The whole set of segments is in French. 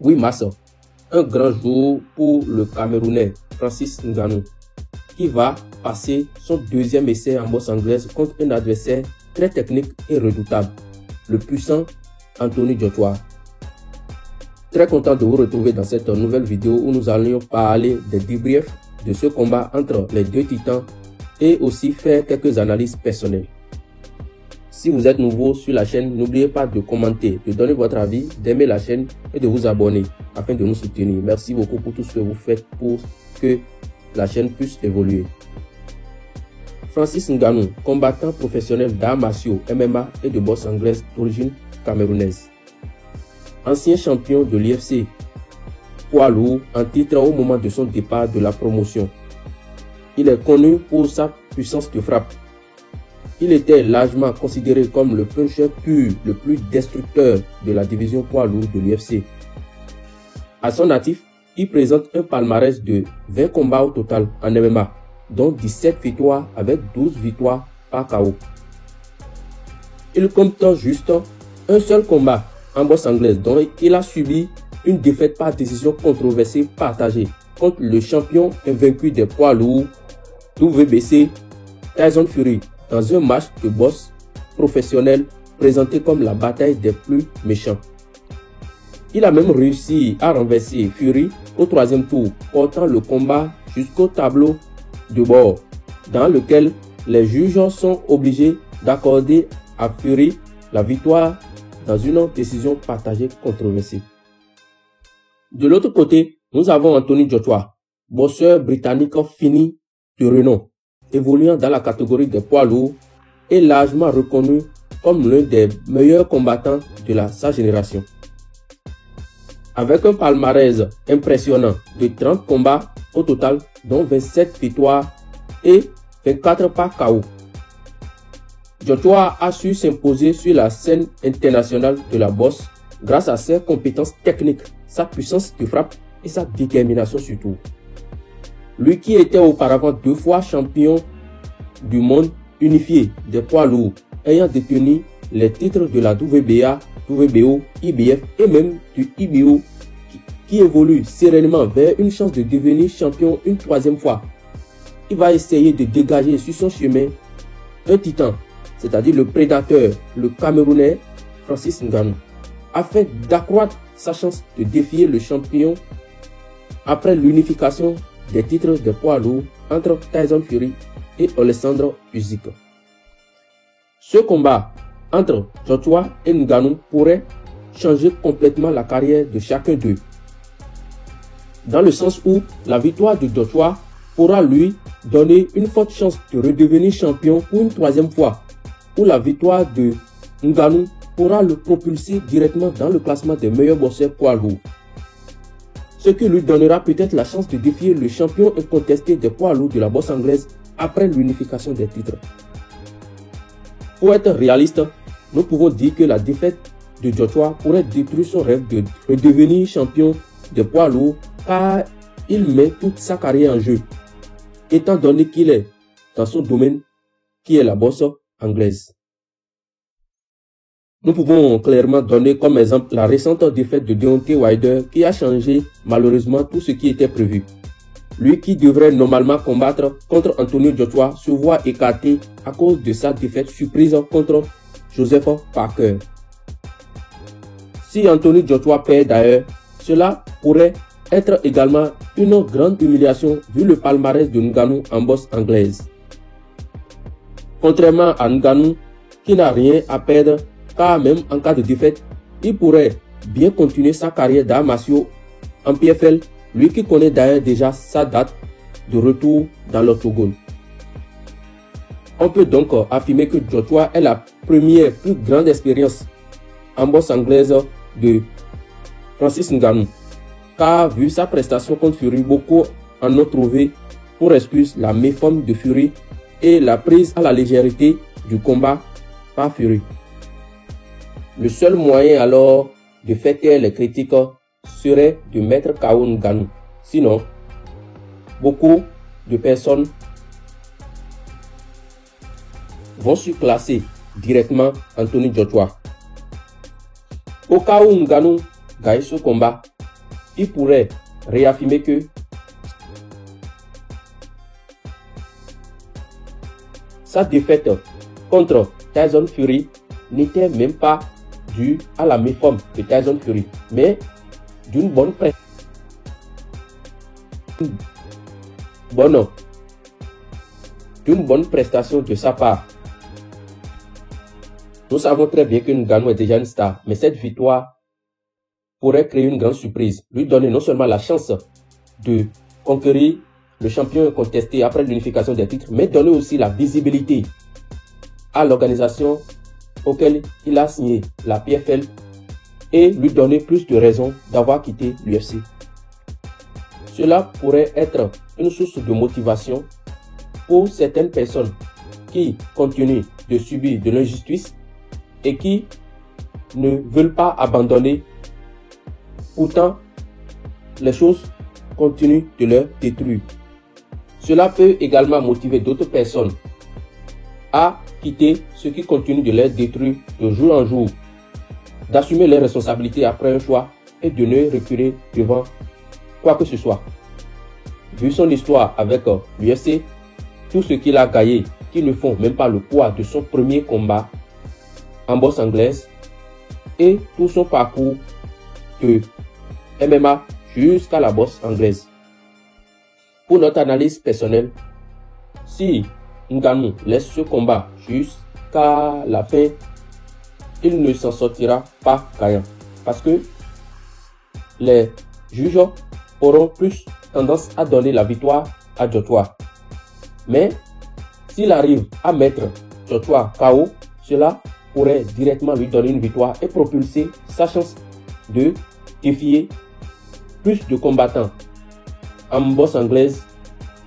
8 mars, un grand jour pour le Camerounais Francis Ngannou, qui va passer son deuxième essai en boxe anglaise contre un adversaire très technique et redoutable, le puissant Anthony Joshua. Très content de vous retrouver dans cette nouvelle vidéo où nous allons parler des débriefs de ce combat entre les deux titans et aussi faire quelques analyses personnelles. Si vous êtes nouveau sur la chaîne, n'oubliez pas de commenter, de donner votre avis, d'aimer la chaîne et de vous abonner afin de nous soutenir. Merci beaucoup pour tout ce que vous faites pour que la chaîne puisse évoluer. Francis Ngannou, combattant professionnel d'arts martiaux, MMA et de boxe anglaise d'origine camerounaise. Ancien champion de l'UFC poids lourd en titre au moment de son départ de la promotion. Il est connu pour sa puissance de frappe. Il était largement considéré comme le puncher pur le plus destructeur de la division poids lourd de l'UFC. À son actif, il présente un palmarès de 20 combats au total en MMA, dont 17 victoires avec 12 victoires par KO. Il compte juste un seul combat en boxe anglaise dont il a subi une défaite par décision controversée partagée contre le champion invaincu des poids lourds WBC Tyson Fury dans un match de boxe professionnel présenté comme la bataille des plus méchants. Il a même réussi à renverser Fury au troisième tour, portant le combat jusqu'au tableau de bord, dans lequel les juges sont obligés d'accorder à Fury la victoire dans une décision partagée controversée. De l'autre côté, nous avons Anthony Joshua, boxeur britannique fini de renom, évoluant dans la catégorie des poids lourds et largement reconnu comme l'un des meilleurs combattants de sa génération. Avec un palmarès impressionnant de 30 combats au total, dont 27 victoires et 24 par KO. Joshua a su s'imposer sur la scène internationale de la boxe grâce à ses compétences techniques, sa puissance de frappe et sa détermination surtout. Lui qui était auparavant 2 fois champion du monde unifié des poids lourds, ayant détenu les titres de la WBA, WBO, IBF et même du IBO, qui évolue sereinement vers une chance de devenir champion une 3e fois. Il va essayer de dégager sur son chemin un titan, c'est-à-dire le prédateur, le Camerounais Francis Ngannou, afin d'accroître sa chance de défier le champion après l'unification des titres de poids lourds entre Tyson Fury et Alexandre Usyk. Ce combat entre Joshua et Ngannou pourrait changer complètement la carrière de chacun d'eux, dans le sens où la victoire de Joshua pourra lui donner une forte chance de redevenir champion pour une 3e fois, où la victoire de Ngannou pourra le propulser directement dans le classement des meilleurs boxeurs poids lourds, ce qui lui donnera peut-être la chance de défier le champion incontesté des poids lourds de la boxe anglaise après l'unification des titres. Pour être réaliste, nous pouvons dire que la défaite de Joshua pourrait détruire son rêve de redevenir champion des poids lourds, car il met toute sa carrière en jeu, étant donné qu'il est dans son domaine qui est la boxe anglaise. Nous pouvons clairement donner comme exemple la récente défaite de Deontay Wilder qui a changé malheureusement tout ce qui était prévu. Lui qui devrait normalement combattre contre Anthony Joshua se voit écarté à cause de sa défaite surprise contre Joseph Parker. Si Anthony Joshua perd d'ailleurs, cela pourrait être également une grande humiliation vu le palmarès de Ngannou en boxe anglaise. Contrairement à Ngannou qui n'a rien à perdre, car même en cas de défaite, il pourrait bien continuer sa carrière d'arts martiaux en PFL, lui qui connaît d'ailleurs déjà sa date de retour dans l'octogone. On peut donc affirmer que Joshua est la première plus grande expérience en boxe anglaise de Francis Ngannou, car vu sa prestation contre Fury, beaucoup en ont trouvé pour excuse la méforme de Fury et la prise à la légèreté du combat par Fury. Le seul moyen alors de faire taire les critiques serait de mettre KO Ngannou. Sinon, beaucoup de personnes vont surclasser directement Anthony Joshua. Au cas où Ngannou gagne ce combat, il pourrait réaffirmer que sa défaite contre Tyson Fury n'était même pas due à la méforme de Tyson Fury, mais d'une bonne prestation de sa part. Nous savons très bien que Ngannou est déjà une star, mais cette victoire pourrait créer une grande surprise, lui donner non seulement la chance de conquérir le champion contesté après l'unification des titres, mais donner aussi la visibilité à l'organisation auquel il a signé, la PFL, et lui donner plus de raisons d'avoir quitté l'UFC. Cela pourrait être une source de motivation pour certaines personnes qui continuent de subir de l'injustice et qui ne veulent pas abandonner. Pourtant, les choses continuent de leur détruire. Cela peut également motiver d'autres personnes à quitter ce qui continue de les détruire de jour en jour, d'assumer leurs responsabilités après un choix et de ne reculer devant quoi que ce soit. Vu son histoire avec l'UFC, tout ce qu'il a gagné, qui ne font même pas le poids de son premier combat en boxe anglaise, et tout son parcours de MMA jusqu'à la boxe anglaise. Pour notre analyse personnelle, si Ngannou laisse ce combat jusqu'à la fin, il ne s'en sortira pas gagnant, parce que les juges auront plus tendance à donner la victoire à Joshua. Mais s'il arrive à mettre Joshua KO, cela pourrait directement lui donner une victoire et propulser sa chance de défier plus de combattants en boxe anglaise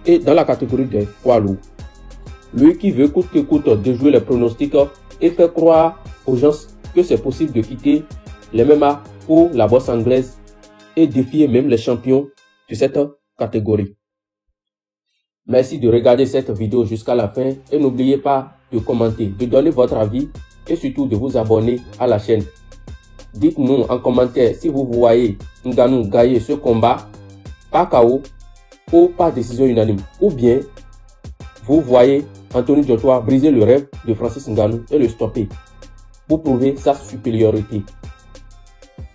et dans la catégorie des poids lourds. Lui qui veut coûte que coûte déjouer les pronostics et faire croire aux gens que c'est possible de quitter les MMA pour la boxe anglaise et défier même les champions de cette catégorie. Merci de regarder cette vidéo jusqu'à la fin et n'oubliez pas de commenter, de donner votre avis et surtout de vous abonner à la chaîne. Dites-nous en commentaire si vous voyez Ngannou gagner ce combat par KO ou par décision unanime, ou bien vous voyez Anthony Joshua briser le rêve de Francis Ngannou et le stopper pour prouver sa supériorité.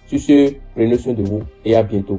Sur ce, prenez soin de vous et à bientôt.